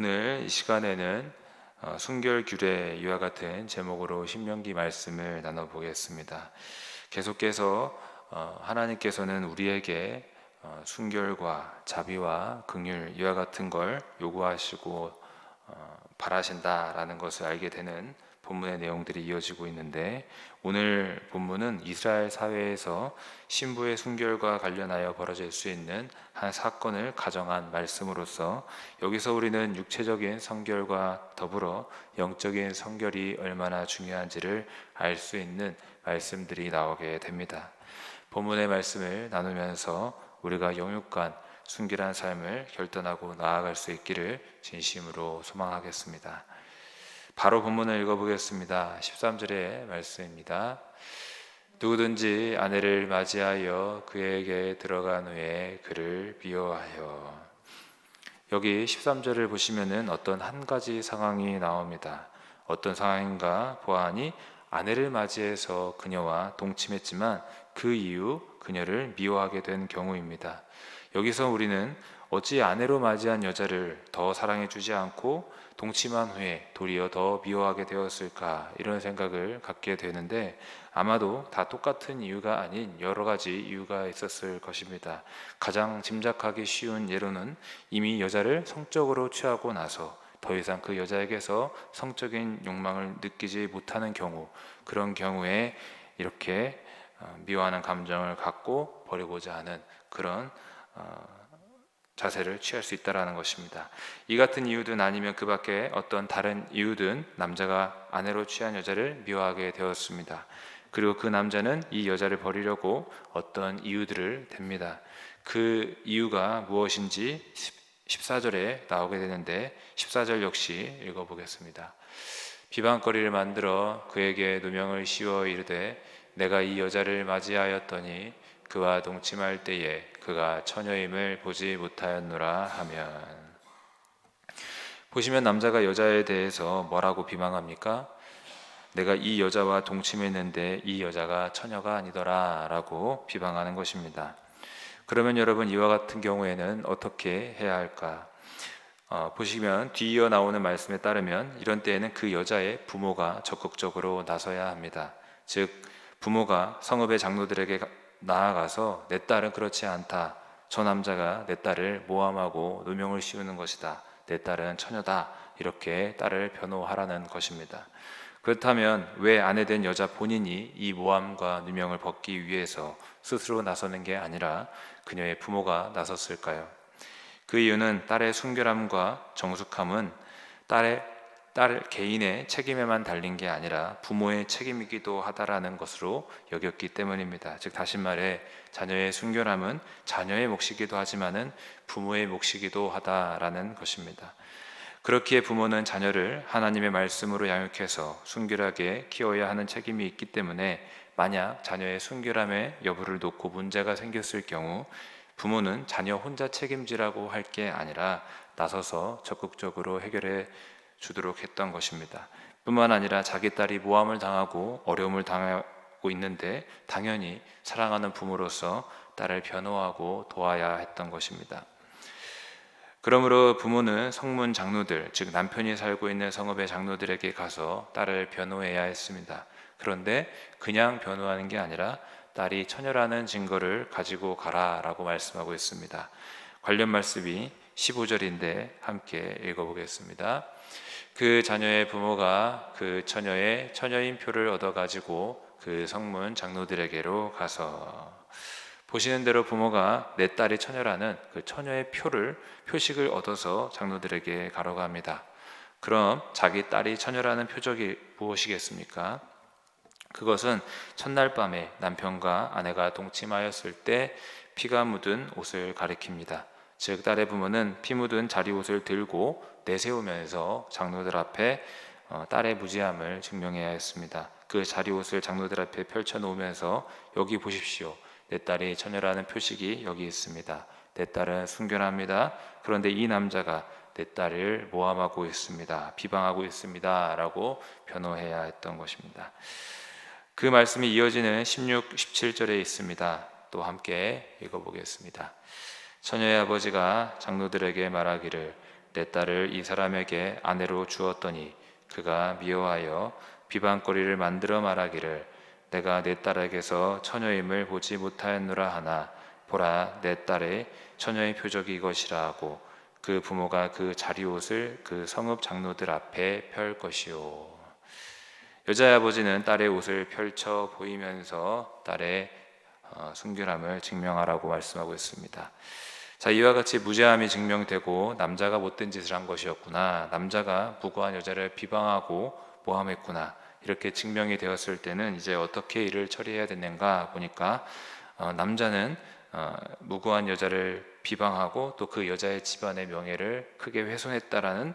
오늘 이 시간에는 순결규례 이와 같은 제목으로 신명기 말씀을 나눠보겠습니다. 계속해서 하나님께서는 우리에게 순결과 자비와 긍휼 이와 같은 걸 요구하시고 바라신다라는 것을 알게 되는 본문의 내용들이 이어지고 있는데, 오늘 본문은 이스라엘 사회에서 신부의 순결과 관련하여 벌어질 수 있는 한 사건을 가정한 말씀으로서, 여기서 우리는 육체적인 성결과 더불어 영적인 성결이 얼마나 중요한지를 알 수 있는 말씀들이 나오게 됩니다. 본문의 말씀을 나누면서 우리가 영육간 순결한 삶을 결단하고 나아갈 수 있기를 진심으로 소망하겠습니다. 바로 본문을 읽어보겠습니다. 13절의 말씀입니다. 누구든지 아내를 맞이하여 그에게 들어간 후에 그를 미워하여. 여기 13절을 보시면은 어떤 한 가지 상황이 나옵니다. 어떤 상황인가 보아하니, 아내를 맞이해서 그녀와 동침했지만 그 이후 그녀를 미워하게 된 경우입니다. 여기서 우리는 어찌 아내로 맞이한 여자를 더 사랑해 주지 않고 동침한 후에 도리어 더 미워하게 되었을까, 이런 생각을 갖게 되는데, 아마도 다 똑같은 이유가 아닌 여러 가지 이유가 있었을 것입니다. 가장 짐작하기 쉬운 예로는 이미 여자를 성적으로 취하고 나서 더 이상 그 여자에게서 성적인 욕망을 느끼지 못하는 경우, 그런 경우에 이렇게 미워하는 감정을 갖고 버리고자 하는 그런 자세를 취할 수 있다는 것입니다. 이 같은 이유든 아니면 그 밖에 어떤 다른 이유든 남자가 아내로 취한 여자를 미워하게 되었습니다. 그리고 그 남자는 이 여자를 버리려고 어떤 이유들을 댑니다. 그 이유가 무엇인지 14절에 나오게 되는데, 14절 역시 읽어보겠습니다. 비방거리를 만들어 그에게 누명을 씌워 이르되 내가 이 여자를 맞이하였더니 그와 동침할 때에 그가 처녀임을 보지 못하였노라 하면. 보시면 남자가 여자에 대해서 뭐라고 비방합니까? 내가 이 여자와 동침했는데 이 여자가 처녀가 아니더라 라고 비방하는 것입니다. 그러면 여러분, 이와 같은 경우에는 어떻게 해야 할까? 보시면 뒤이어 나오는 말씀에 따르면 이런 때에는 그 여자의 부모가 적극적으로 나서야 합니다. 즉, 부모가 성읍의 장로들에게 나아가서 내 딸은 그렇지 않다, 저 남자가 내 딸을 모함하고 누명을 씌우는 것이다, 내 딸은 처녀다, 이렇게 딸을 변호하라는 것입니다. 그렇다면 왜 아내된 여자 본인이 이 모함과 누명을 벗기 위해서 스스로 나서는 게 아니라 그녀의 부모가 나섰을까요? 그 이유는 딸의 순결함과 정숙함은 딸 개인의 책임에만 달린 게 아니라 부모의 책임이기도 하다라는 것으로 여겼기 때문입니다. 즉, 다시 말해 자녀의 순결함은 자녀의 몫이기도 하지만은 부모의 몫이기도 하다라는 것입니다. 그렇기에 부모는 자녀를 하나님의 말씀으로 양육해서 순결하게 키워야 하는 책임이 있기 때문에, 만약 자녀의 순결함의 여부를 놓고 문제가 생겼을 경우 부모는 자녀 혼자 책임지라고 할 게 아니라 나서서 적극적으로 해결해 주도록 했던 것입니다. 뿐만 아니라 자기 딸이 모함을 당하고 어려움을 당하고 있는데 당연히 사랑하는 부모로서 딸을 변호하고 도와야 했던 것입니다. 그러므로 부모는 성문 장로들, 즉 남편이 살고 있는 성읍의 장로들에게 가서 딸을 변호해야 했습니다. 그런데 그냥 변호하는 게 아니라 딸이 처녀라는 증거를 가지고 가라라고 말씀하고 있습니다. 관련 말씀이 15절인데 함께 읽어보겠습니다. 그 자녀의 부모가 그 처녀의 처녀인 표를 얻어가지고 그 성문 장로들에게로 가서. 보시는 대로 부모가 내 딸이 처녀라는 그 처녀의 표식을 얻어서 장로들에게 가라고 합니다. 그럼 자기 딸이 처녀라는 표적이 무엇이겠습니까? 그것은 첫날 밤에 남편과 아내가 동침하였을 때 피가 묻은 옷을 가리킵니다. 즉, 딸의 부모는 피 묻은 자리옷을 들고 내세우면서 장로들 앞에 딸의 무지함을 증명해야 했습니다. 그 자리옷을 장로들 앞에 펼쳐놓으면서 여기 보십시오, 내 딸이 처녀라는 표식이 여기 있습니다. 내 딸은 순결합니다. 그런데 이 남자가 내 딸을 모함하고 있습니다, 비방하고 있습니다 라고 변호해야 했던 것입니다. 그 말씀이 이어지는 16, 17절에 있습니다. 또 함께 읽어보겠습니다. 처녀의 아버지가 장로들에게 말하기를 내 딸을 이 사람에게 아내로 주었더니 그가 미워하여 비방거리를 만들어 말하기를 내가 내 딸에게서 처녀임을 보지 못하였노라 하나 보라 내 딸의 처녀의 표적이 이것이라 하고 그 부모가 그 자리옷을 그 성읍 장로들 앞에 펼 것이요. 여자의 아버지는 딸의 옷을 펼쳐 보이면서 딸의 순결함을 증명하라고 말씀하고 있습니다. 자, 이와 같이 무죄함이 증명되고 남자가 못된 짓을 한 것이었구나, 남자가 무고한 여자를 비방하고 모함했구나, 이렇게 증명이 되었을 때는 이제 어떻게 이를 처리해야 되는가 보니까 남자는 무고한 여자를 비방하고 또 그 여자의 집안의 명예를 크게 훼손했다라는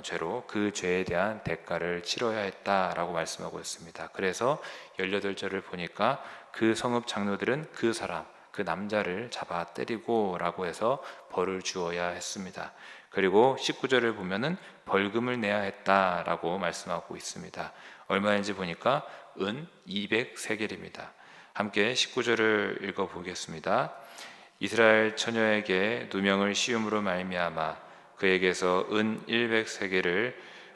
죄로 그 죄에 대한 대가를 치러야 했다라고 말씀하고 있습니다. 그래서 18절을 보니까 그 성읍 장로들은 그 사람, 그 남자를 잡아 때리고 라고 해서 벌을 주어야 했습니다. 그리고 19절을 보면은 벌금을 내야 했다라고 말씀하고 있습니다. 얼마인지 보니까 은 200세겔입니다. 함께 19절을 읽어보겠습니다. 이스라엘 처녀에게 누명을 씌움으로 말미암아 그에게서 은 100세겔을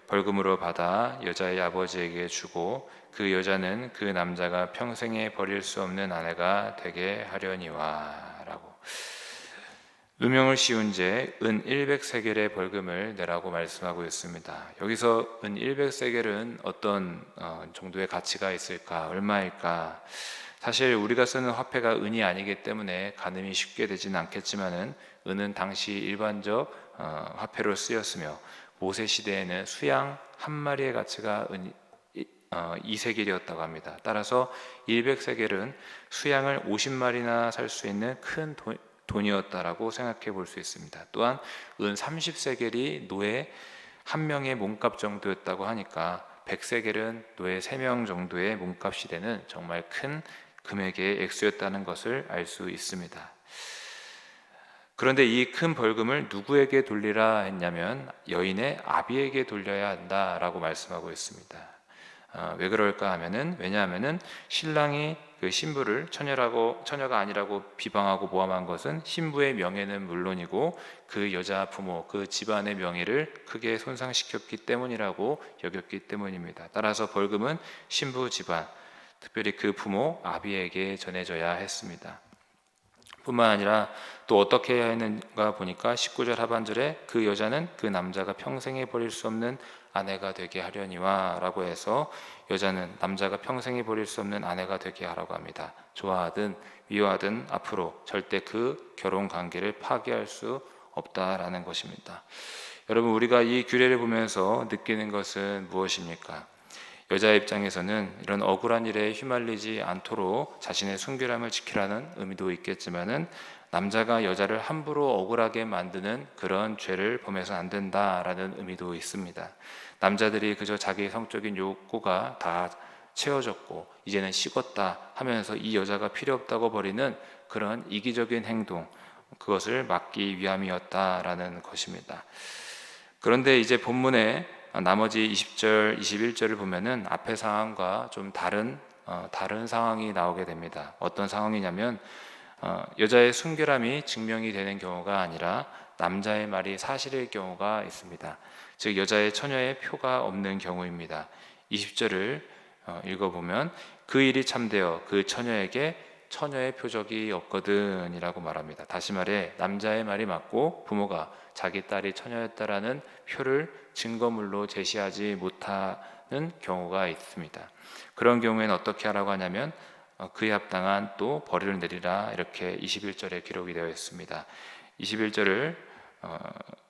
벌금으로 받아 여자의 아버지에게 주고 그 여자는 그 남자가 평생에 버릴 수 없는 아내가 되게 하려니와 라고. 누명을 씌운 죄 은 100세겔의 벌금을 내라고 말씀하고 있습니다. 여기서 은 100세겔은 어떤 정도의 가치가 있을까, 얼마일까? 사실 우리가 쓰는 화폐가 은이 아니기 때문에 가늠이 쉽게 되지는 않겠지만은 은은 당시 일반적 화폐로 쓰였으며 모세 시대에는 수양 한 마리의 가치가 2세겔이었다고 합니다. 따라서 100세겔은 수양을 50마리나 살 수 있는 큰 돈이었다라고 생각해 볼 수 있습니다. 또한 은 30세겔이 노예 한 명의 몸값 정도였다고 하니까 100세겔은 노예 3명 정도의 몸값이 되는 정말 큰 금액의 액수였다는 것을 알 수 있습니다. 그런데 이 큰 벌금을 누구에게 돌리라 했냐면 여인의 아비에게 돌려야 한다라고 말씀하고 있습니다. 왜 그럴까 하면은, 왜냐하면은 신랑이 그 신부를 처녀가 아니라고 비방하고 모함한 것은 신부의 명예는 물론이고 그 여자 부모, 그 집안의 명예를 크게 손상시켰기 때문이라고 여겼기 때문입니다. 따라서 벌금은 신부 집안, 특별히 그 부모 아비에게 전해져야 했습니다. 뿐만 아니라 또 어떻게 해야 했는가 보니까 19절 하반절에 그 여자는 그 남자가 평생에 버릴 수 없는 아내가 되게 하려니와 라고 해서 여자는 남자가 평생에 버릴 수 없는 아내가 되게 하라고 합니다. 좋아하든 미워하든 앞으로 절대 그 결혼 관계를 파기할 수 없다라는 것입니다. 여러분, 우리가 이 규례를 보면서 느끼는 것은 무엇입니까? 여자의 입장에서는 이런 억울한 일에 휘말리지 않도록 자신의 순결함을 지키라는 의미도 있겠지만은 남자가 여자를 함부로 억울하게 만드는 그런 죄를 범해서 안 된다라는 의미도 있습니다. 남자들이 그저 자기 성적인 욕구가 다 채워졌고 이제는 식었다 하면서 이 여자가 필요 없다고 버리는 그런 이기적인 행동, 그것을 막기 위함이었다라는 것입니다. 그런데 이제 본문에 나머지 20절, 21절을 보면은 앞의 상황과 좀 다른 상황이 나오게 됩니다. 어떤 상황이냐면 여자의 순결함이 증명이 되는 경우가 아니라 남자의 말이 사실일 경우가 있습니다. 즉 여자의 처녀의 표가 없는 경우입니다. 20절을 읽어보면 그 일이 참되어 그 처녀에게 처녀의 표적이 없거든 이라고 말합니다. 다시 말해 남자의 말이 맞고 부모가 자기 딸이 처녀였다라는 표를 증거물로 제시하지 못하는 경우가 있습니다. 그런 경우에는 어떻게 하라고 하냐면 그에 합당한 또 벌을 내리라, 이렇게 21절에 기록이 되어 있습니다. 21절을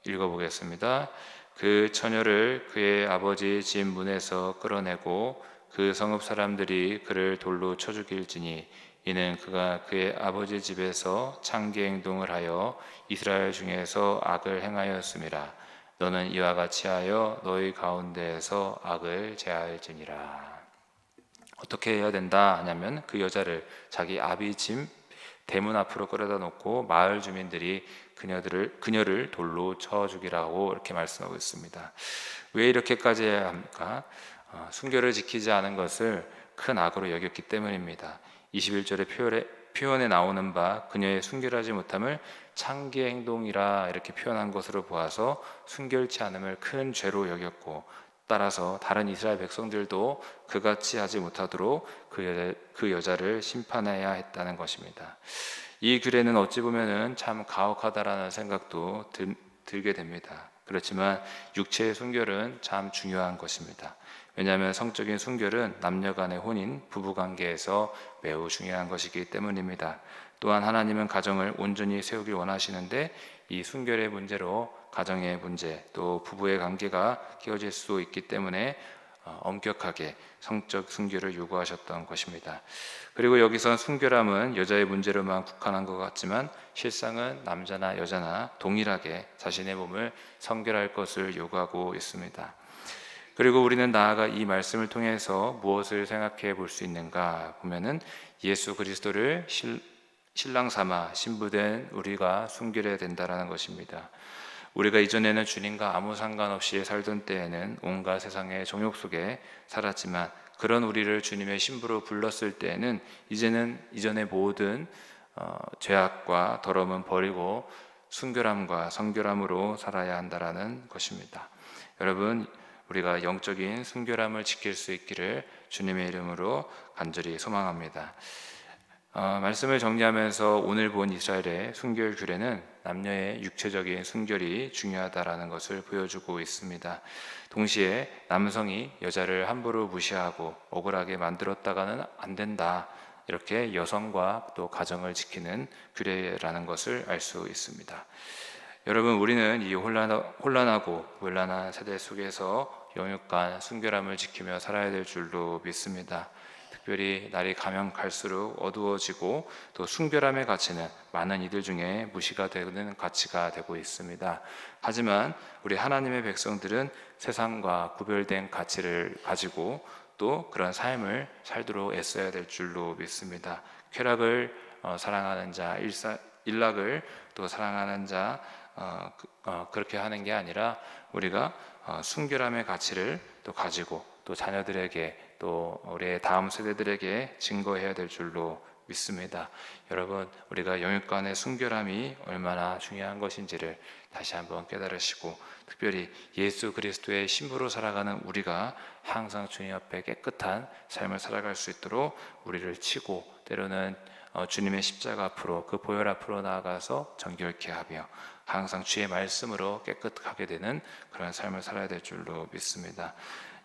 읽어보겠습니다. 그 처녀를 그의 아버지 집 문에서 끌어내고 그 성읍 사람들이 그를 돌로 쳐 죽일지니 이는 그가 그의 아버지 집에서 창기 행동을 하여 이스라엘 중에서 악을 행하였음이라. 너는 이와 같이 하여 너희 가운데에서 악을 제할지니라. 어떻게 해야 된다 하냐면 그 여자를 자기 아비 집 대문 앞으로 끌어다 놓고 마을 주민들이 그녀를 돌로 쳐 죽이라고 이렇게 말씀하고 있습니다. 왜 이렇게까지 해야 합니까? 순결을 지키지 않은 것을 큰 악으로 여겼기 때문입니다. 21절의 표현에 나오는 바 그녀의 순결하지 못함을 창기의 행동이라 이렇게 표현한 것으로 보아서 순결치 않음을 큰 죄로 여겼고, 따라서 다른 이스라엘 백성들도 그같이 하지 못하도록 그 여자를 심판해야 했다는 것입니다. 이 규례는 어찌 보면은 참 가혹하다라는 생각도 들게 됩니다. 그렇지만 육체의 순결은 참 중요한 것입니다. 왜냐하면 성적인 순결은 남녀 간의 혼인, 부부관계에서 매우 중요한 것이기 때문입니다. 또한 하나님은 가정을 온전히 세우길 원하시는데, 이 순결의 문제로 가정의 문제, 또 부부의 관계가 깨어질 수 있기 때문에 엄격하게 성적 순결을 요구하셨던 것입니다. 그리고 여기서 순결함은 여자의 문제로만 국한한 것 같지만 실상은 남자나 여자나 동일하게 자신의 몸을 성결할 것을 요구하고 있습니다. 그리고 우리는 나아가 이 말씀을 통해서 무엇을 생각해 볼 수 있는가 보면은, 예수 그리스도를 신랑 삼아 신부된 우리가 순결해야 된다라는 것입니다. 우리가 이전에는 주님과 아무 상관없이 살던 때에는 온갖 세상의 정욕 속에 살았지만, 그런 우리를 주님의 신부로 불렀을 때에는 이제는 이전의 모든 죄악과 더러움은 버리고 순결함과 성결함으로 살아야 한다라는 것입니다. 여러분, 우리가 영적인 순결함을 지킬 수 있기를 주님의 이름으로 간절히 소망합니다. 말씀을 정리하면서 오늘 본 이스라엘의 순결 규례는 남녀의 육체적인 순결이 중요하다라는 것을 보여주고 있습니다. 동시에 남성이 여자를 함부로 무시하고 억울하게 만들었다가는 안 된다, 이렇게 여성과 또 가정을 지키는 규례라는 것을 알 수 있습니다. 여러분, 우리는 이 혼란하고 문란한 세대 속에서 영육간 순결함을 지키며 살아야 될 줄로 믿습니다. 특별히 날이 가면 갈수록 어두워지고 또 순결함의 가치는 많은 이들 중에 무시가 되는 가치가 되고 있습니다. 하지만 우리 하나님의 백성들은 세상과 구별된 가치를 가지고 또 그런 삶을 살도록 애써야 될 줄로 믿습니다. 쾌락을 사랑하는 자, 일락을 또 사랑하는 자, 그렇게 하는 게 아니라 우리가 순결함의 가치를 또 가지고 또 자녀들에게 또 우리의 다음 세대들에게 증거해야 될 줄로 믿습니다. 여러분, 우리가 영육간의 순결함이 얼마나 중요한 것인지를 다시 한번 깨달으시고, 특별히 예수 그리스도의 신부로 살아가는 우리가 항상 주님 앞에 깨끗한 삶을 살아갈 수 있도록 우리를 치고, 때로는 주님의 십자가 앞으로, 그 보혈 앞으로 나아가서 정결케 하며 항상 주의 말씀으로 깨끗하게 되는 그런 삶을 살아야 될 줄로 믿습니다.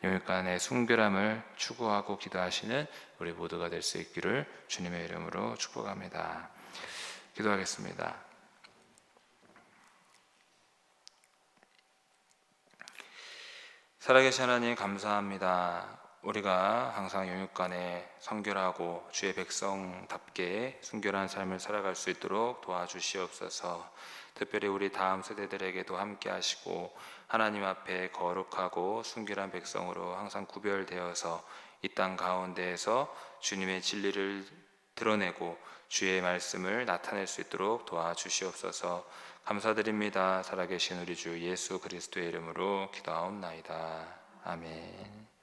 영육간의 순결함을 추구하고 기도하시는 우리 모두가 될 수 있기를 주님의 이름으로 축복합니다. 기도하겠습니다. 살아계신 하나님, 감사합니다. 우리가 항상 영육간에 성결하고 주의 백성답게 순결한 삶을 살아갈 수 있도록 도와주시옵소서. 특별히 우리 다음 세대들에게도 함께 하시고 하나님 앞에 거룩하고 순결한 백성으로 항상 구별되어서 이 땅 가운데에서 주님의 진리를 드러내고 주의 말씀을 나타낼 수 있도록 도와주시옵소서. 감사드립니다. 살아계신 우리 주 예수 그리스도의 이름으로 기도하옵나이다. 아멘.